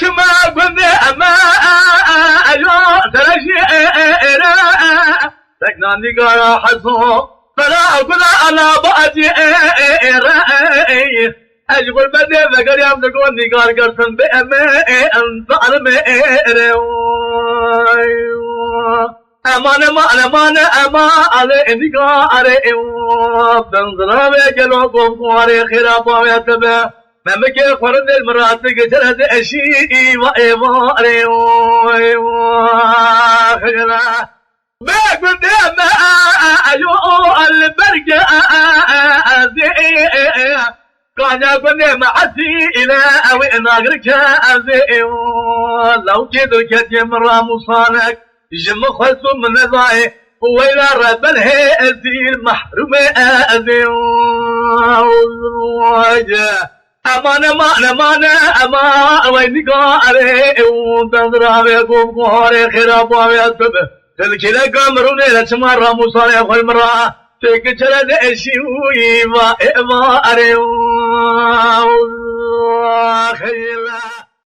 ما قلنا ما أيوة ترشينا سكنا نقارا حصو فلا أقول أنا بأتي رأي أجل بدي ذكر يوم تقول نقار قرصن بأمي أنت أرمي أمان على نقار بنظر بيجلو قواري خرابا ويتبع ممكن خرد المراتق جرد أشيء وإيواري خجرا ما قلت ما أيوه البركة كان يقول معتي إلى أو ناقرك لو كذا كتم راموصانك جم خلص من ضاي وإلى رب الهزيل محروم أذي أمان وينك عليه وتضرب يقوم قاري خرابا ويتبه تلكي قمرون لتمر مصالح والمرأة تكتل دشيوي ما أريو خيلا